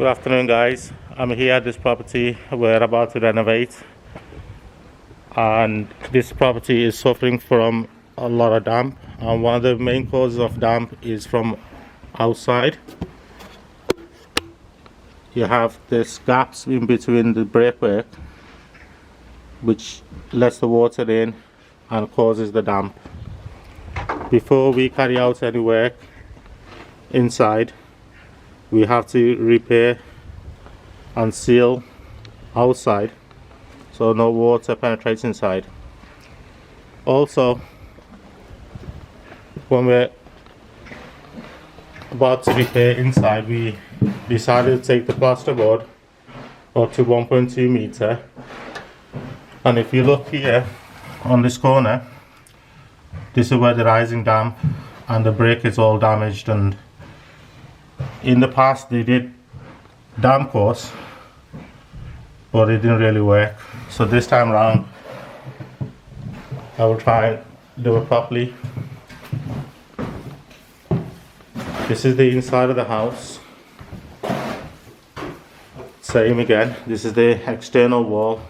Good afternoon, guys. I'm here at this property. We're about to renovate, and this property is suffering from a lot of damp, and one of the main causes of damp is from outside. You have these gaps in between the brickwork which lets the water in and causes the damp. Before we carry out any work inside, we have to repair and seal outside so no water penetrates inside. Also, when we're about to repair inside, we decided to take the plasterboard up to 1.2 meter, and if you look here on this corner, this is where the rising damp and the brick is all damaged. And in the past they did damp course, but it didn't really work. So this time around I will try and do it properly. This is the inside of the house. Same again, this is the external wall,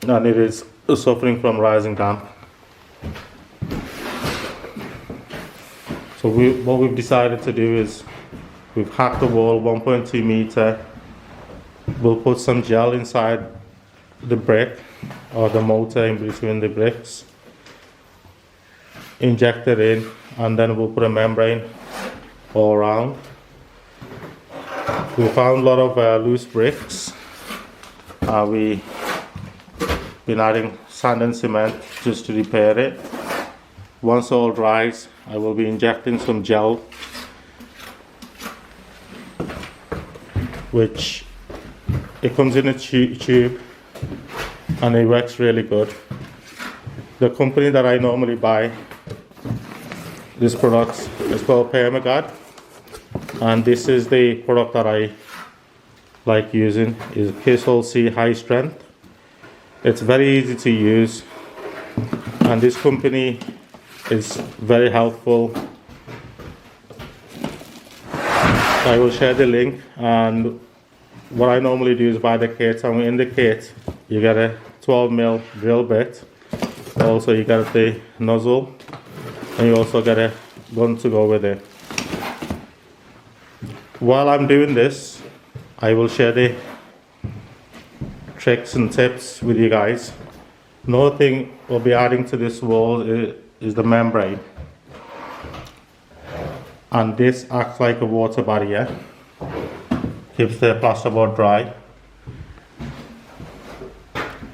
and it is suffering from rising damp. So what we've decided to do is we've hacked the wall 1.2 meter. We'll put some gel inside the brick or the mortar in between the bricks, inject it in, and then we'll put a membrane all around. We found a lot of loose bricks. We've been adding sand and cement just to repair it. Once all dries, I will be injecting some gel, which it comes in a tube and it works really good. The company that I normally buy this product is called Permagard, and this is the product that I like using, is Kiesol C High Strength. It's very easy to use, and this company is very helpful. I will share the link, and what I normally do is buy the kit, and in the kit you get a 12mm drill bit, also you get the nozzle, and you also get a gun to go with it. While I'm doing this, I will share the tricks and tips with you guys. Another thing we'll be adding to this wall is the membrane, and this acts like a water barrier, keeps the plasterboard dry.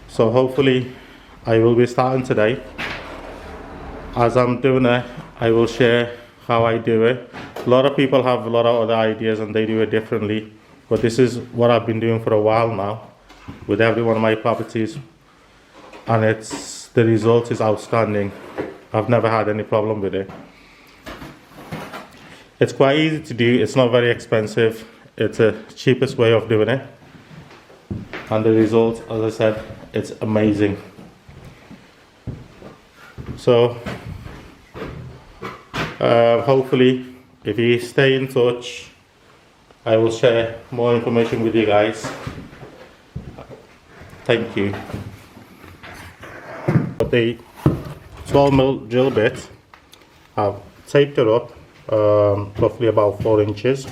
So hopefully I will be starting today. As I'm doing it, I will share how I do it. A lot of people have a lot of other ideas and they do it differently, but this is what I've been doing for a while now with every one of my properties, and the result is outstanding. I've never had any problem with it. It's quite easy to do, it's not very expensive, it's the cheapest way of doing it, and the result, as I said, it's amazing. So hopefully if you stay in touch, I will share more information with you guys. Thank you. The 12mm drill bit, I've taped it up roughly about 4 inches,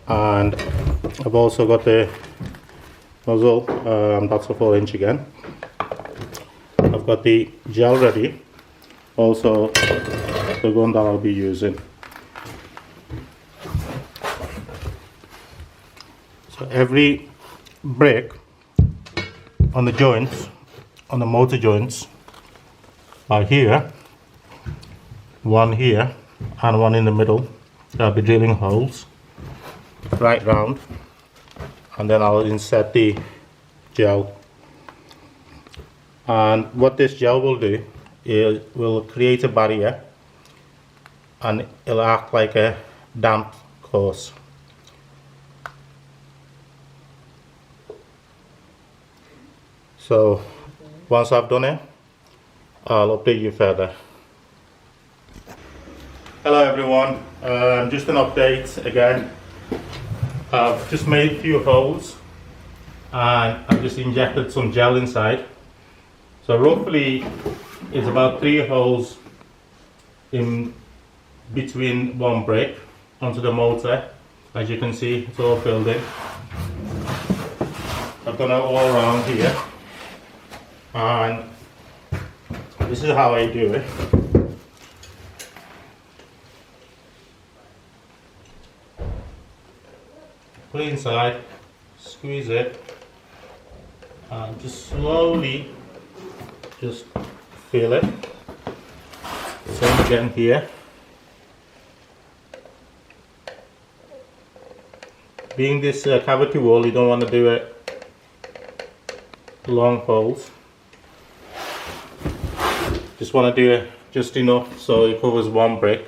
and I've also got the nozzle, that's a 4 inch again. I've got the gel ready, also the gun that I'll be using. So every brick on the joints, on the motor joints, are here, one here and one in the middle. I'll be drilling holes right round, and then I'll insert the gel. And what this gel will do is will create a barrier, and it'll act like a damp course. So once I've done it, I'll update you further. Hello everyone, just an update again. I've just made a few holes and I've just injected some gel inside. So roughly it's about 3 holes in between one brick onto the motor. As you can see, it's all filled in. I've done it all around here, and this is how I do it. Put it inside, squeeze it, and just slowly just fill it. Same again here. Being this cavity wall, you don't want to do it long holes. Just want to do it just enough so it covers one brick.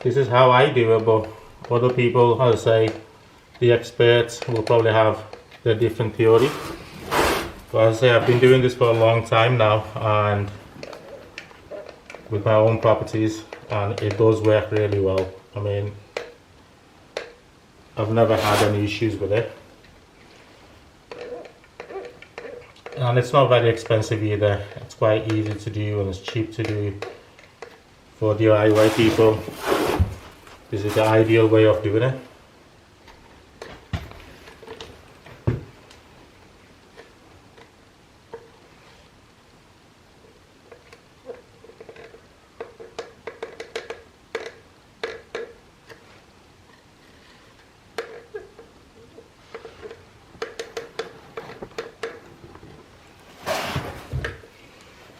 This is how I do it, but other people, as I say, the experts will probably have their different theory. But as I say, I've been doing this for a long time now, and with my own properties, and it does work really well. I mean, I've never had any issues with it. And it's not very expensive either. It's quite easy to do and it's cheap to do. For DIY people, this is the ideal way of doing it.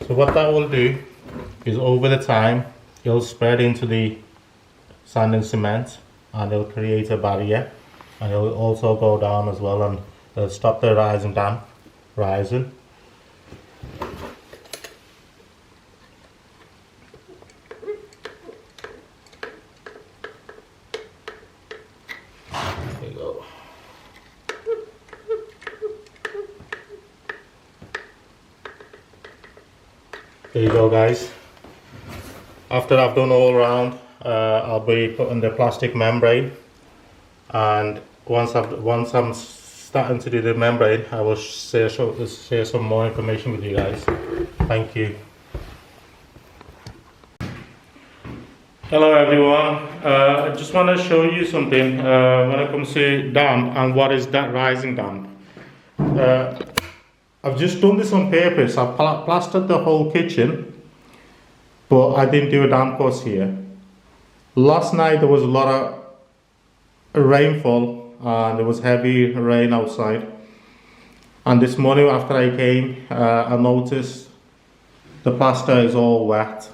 So what that will do is, over the time, it'll spread into the sand and cement, and it'll create a barrier, and it'll also go down as well, and it'll stop the rising damp rising. There you go. There you go, guys. After I've done all around, I'll be putting the plastic membrane, and once I'm starting to do the membrane, I will share some more information with you guys. Thank you. Hello everyone. I just want to show you something when it comes to damp and what is that rising damp. I've just done this on purpose. I've plastered the whole kitchen, but I didn't do a damp course here. Last night there was a lot of rainfall and there was heavy rain outside. And this morning after I came, I noticed the plaster is all wet.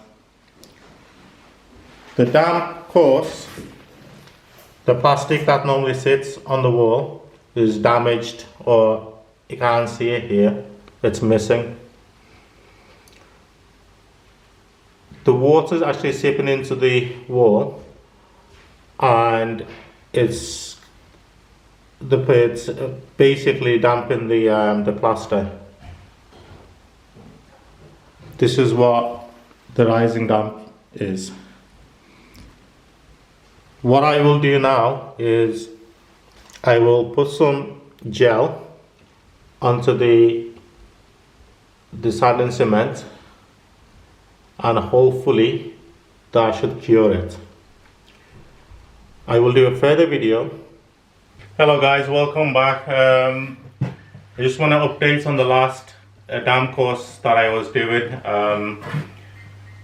The damp course, the plastic that normally sits on the wall, is damaged, or you can't see it here, it's missing. The water is actually seeping into the wall, and it's basically damping the plaster. This is what the rising damp is. What I will do now is I will put some gel onto the sand and cement, and hopefully that should cure it. I will do a further video. Hello guys, welcome back. I just want to update on the last damp course that I was doing.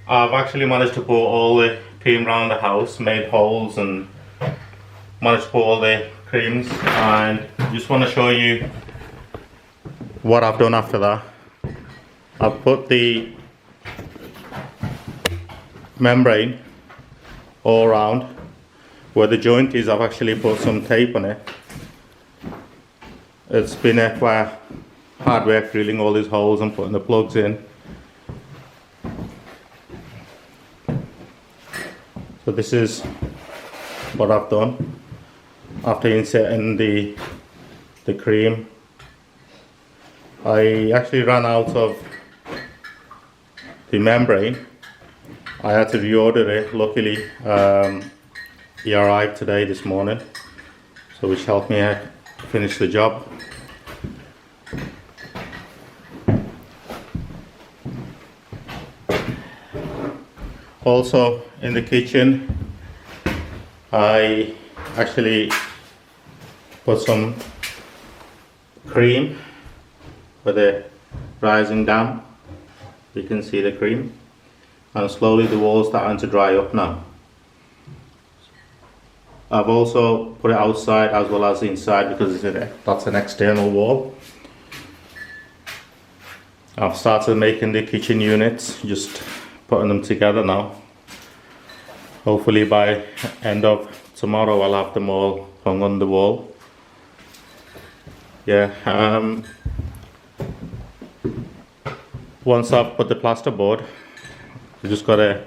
I've actually managed to put all the cream around the house, made holes and managed to put all the creams, and just want to show you what I've done after that. I've put the membrane all around. Where the joint is, I've actually put some tape on it. It's been quite hard work drilling all these holes and putting the plugs in. So this is what I've done after inserting the cream. I actually ran out of the membrane, I had to reorder it. Luckily, he arrived today this morning, so which helped me finish the job. Also in the kitchen, I actually put some cream for the rising damp. You can see the cream, and slowly the wall's starting to dry up now. I've also put it outside as well as inside because that's an external wall. I've started making the kitchen units, just putting them together now. Hopefully by end of tomorrow I'll have them all hung on the wall. Yeah, once I've put the plasterboard, you just gotta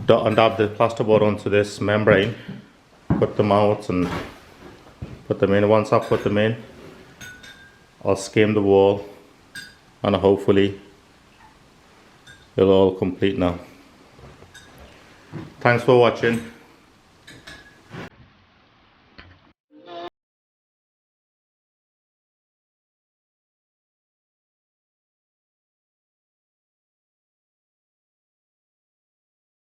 dot and dab the plasterboard onto this membrane, put them out and put them in. Once I've put them in, I'll skim the wall and hopefully it'll all complete now. Thanks for watching.